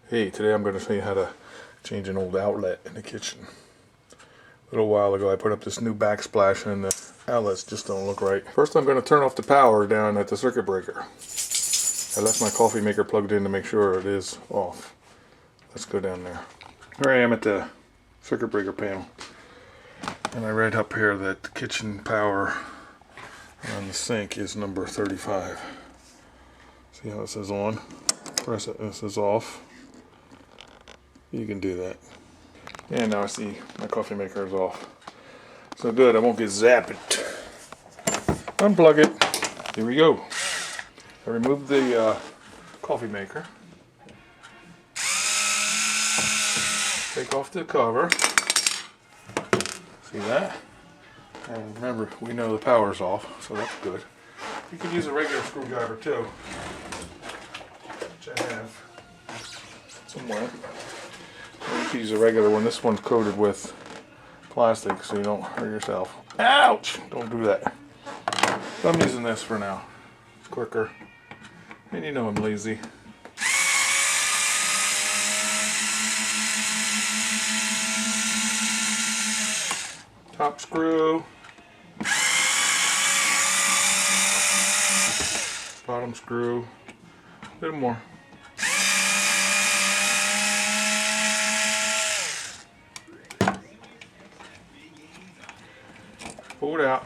Hey, today I'm going to show you how to change an old outlet in the kitchen. A little while ago I put up this new backsplash and the outlets just don't look right. First I'm going to turn off the power down at the circuit breaker. I left my coffee maker plugged in to make sure it is off. Let's go down there. Here I am at the circuit breaker panel. And I read up here that the kitchen power on the sink is number 35. See how it says on? Press it and it says off. You can do that. And now I see my coffee maker is off. So good, I won't get zapped. Unplug it. Here we go. I removed the coffee maker. Take off the cover. See that? And remember, we know the power's off, so that's good. You can use a regular screwdriver too, which I have somewhere. Or you can use a regular one. This one's coated with plastic so you don't hurt yourself. Ouch! Don't do that. So I'm using this for now. It's quicker. And you know I'm lazy. Top screw. Bottom screw. A little more. Pull it out.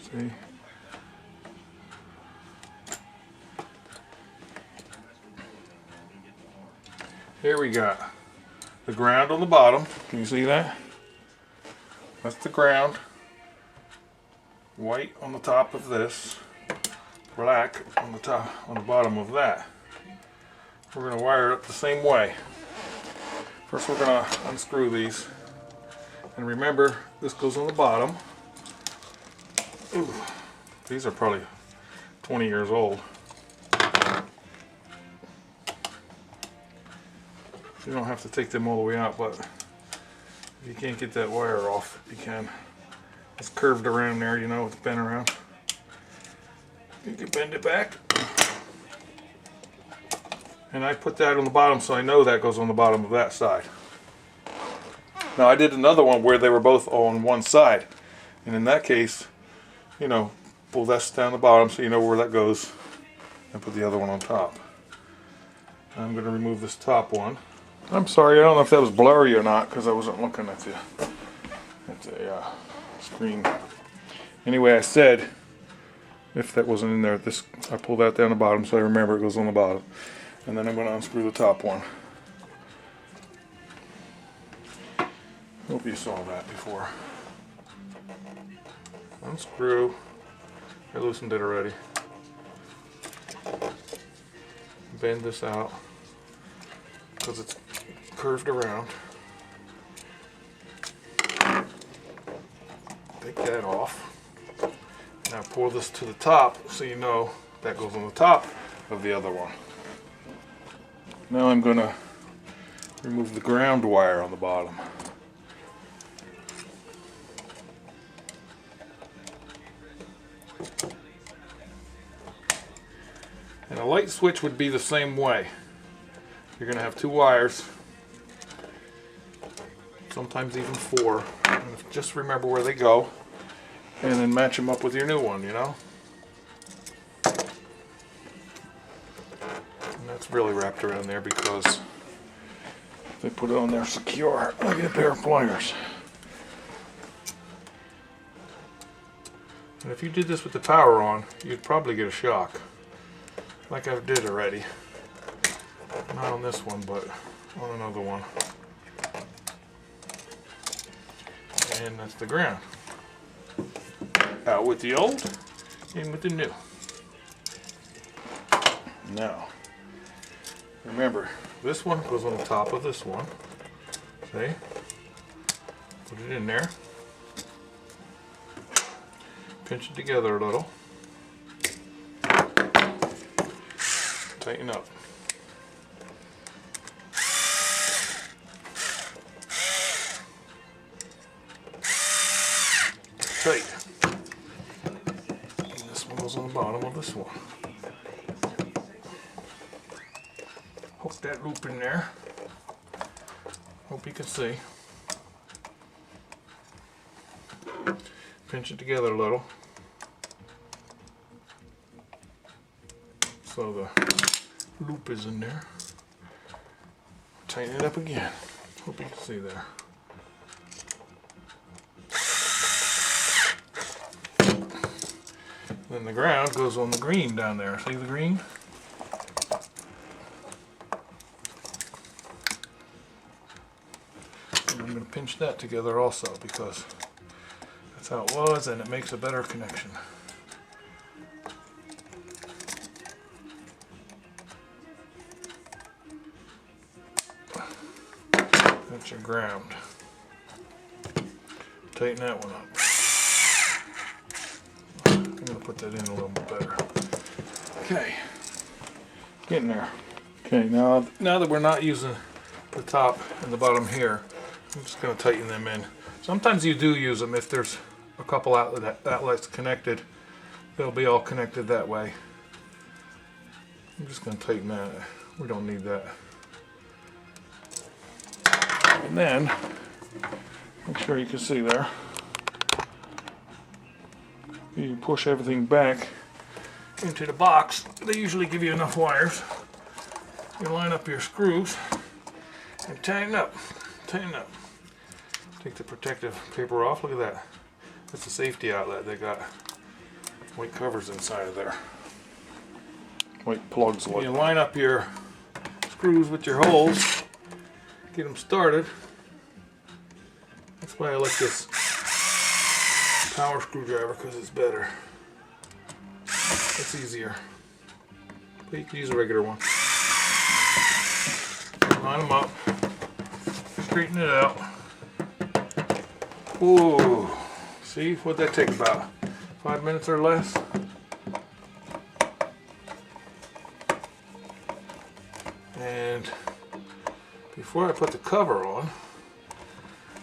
See? Here we got the ground on the bottom. Can you see that? That's the ground. White on the top of this. Black on the top, on the bottom of that. We're going to wire it up the same way. First we're going to unscrew these. And remember, this goes on the bottom. Ooh, these are probably 20 years old. You don't have to take them all the way out, but if you can't get that wire off, you can. It's curved around there, you know, it's bent around. You can bend it back. And I put that on the bottom so I know that goes on the bottom of that side. Now I did another one where they were both on one side. And in that case, you know, pull this down the bottom so you know where that goes. And put the other one on top. I'm going to remove this top one. I'm sorry, I don't know if that was blurry or not because I wasn't looking at the screen. Anyway, I said, if that wasn't in there, I pull that down the bottom so I remember it goes on the bottom. And then I'm going to unscrew the top one. Hope you saw that before. Unscrew. I loosened it already. Bend this out because it's curved around. Take that off. Now pull this to the top so you know that goes on the top of the other one. Now I'm going to remove the ground wire on the bottom. And a light switch would be the same way. You're going to have two wires, sometimes even four. And just remember where they go, and then match them up with your new one, you know? And that's really wrapped around there because they put it on there secure, like a pair of pliers. And if you did this with the power on, you'd probably get a shock. Like I did already. Not on this one, but on another one. And that's the ground. Out with the old, in with the new. Now, remember, this one goes on the top of this one. See? Put it in there. Pinch it together a little. Tighten up. Tight. And this one goes on the bottom of this one. Hook that loop in there. Hope you can see. Pinch it together a little. So the loop is in there. Tighten it up again. Hope you can see there. Then the ground goes on the green down there. See the green? And I'm going to pinch that together also because that's how it was and it makes a better connection. That's your ground. Tighten that one up. I'm going to put that in a little bit better. Okay, getting there. Okay, now that we're not using the top and the bottom here, I'm just going to tighten them in. Sometimes you do use them if there's a couple outlets connected. They'll be all connected that way. I'm just going to tighten that. We don't need that. And then, make sure you can see there. You push everything back into the box. They usually give you enough wires. You line up your screws and tighten up. Tighten up. Take the protective paper off. Look at that. That's a safety outlet. They got white covers inside of there. White plugs. You line up your screws with your holes. Get them started. That's why I like this power screwdriver, because it's better. It's easier. But you can use a regular one. Line them up. Straighten it out. Whoa. See, what'd that take, about 5 minutes or less? And before I put the cover on,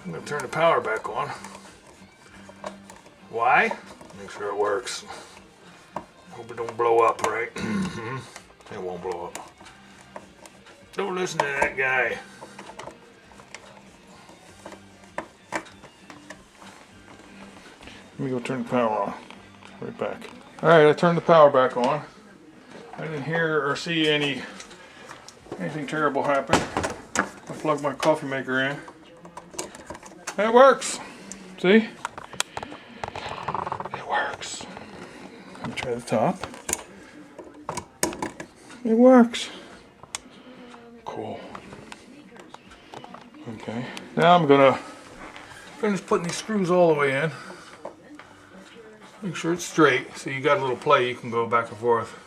I'm going to turn the power back on. Why? Make sure it works. Hope it don't blow up, right? It won't blow up. Don't listen to that guy. Let me go turn the power on. Right back. Alright, I turned the power back on. I didn't hear or see anything terrible happen. I plugged my coffee maker in. And it works. See? It works. Let me try the top. It works. Cool. Okay. Now I'm gonna finish putting these screws all the way in. Make sure it's straight. So you got a little play, you can go back and forth.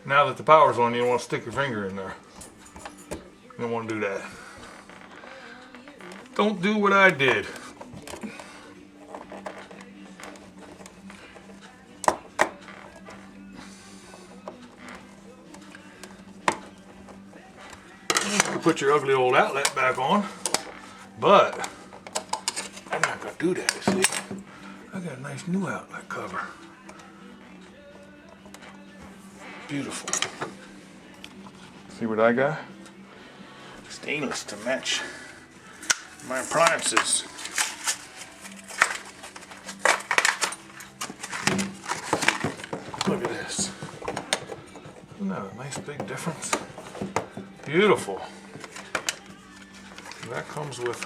Now that the power's on, you don't want to stick your finger in there. You don't want to do that. Don't do what I did. You can put your ugly old outlet back on, but I'm not going to do that, see? I got a nice new outlet cover. Beautiful. See what I got? Stainless to match my appliances. Look at this. Isn't that a nice big difference? Beautiful. And that comes with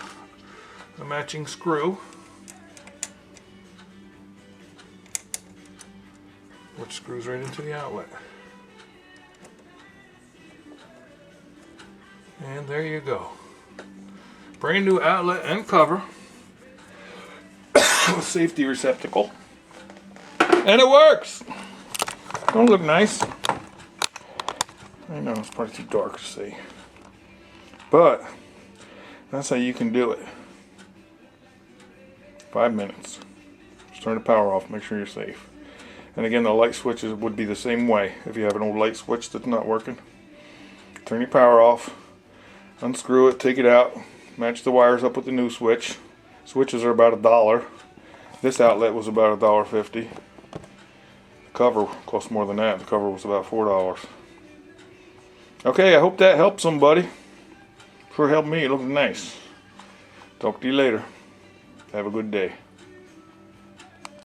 a matching screw, which screws right into the outlet. And there you go. Brand new outlet and cover. Safety receptacle. And it works! Don't look nice? I know it's probably too dark to see. But that's how you can do it. 5 minutes. Just turn the power off, make sure you're safe. And again, the light switches would be the same way. If you have an old light switch that's not working, turn your power off, unscrew it, take it out, match the wires up with the new switch. Switches are about $1. This outlet was about $1.50. The cover cost more than that. The cover was about $4. Okay, I hope that helped somebody. Sure helped me. It looks nice. Talk to you later. Have a good day.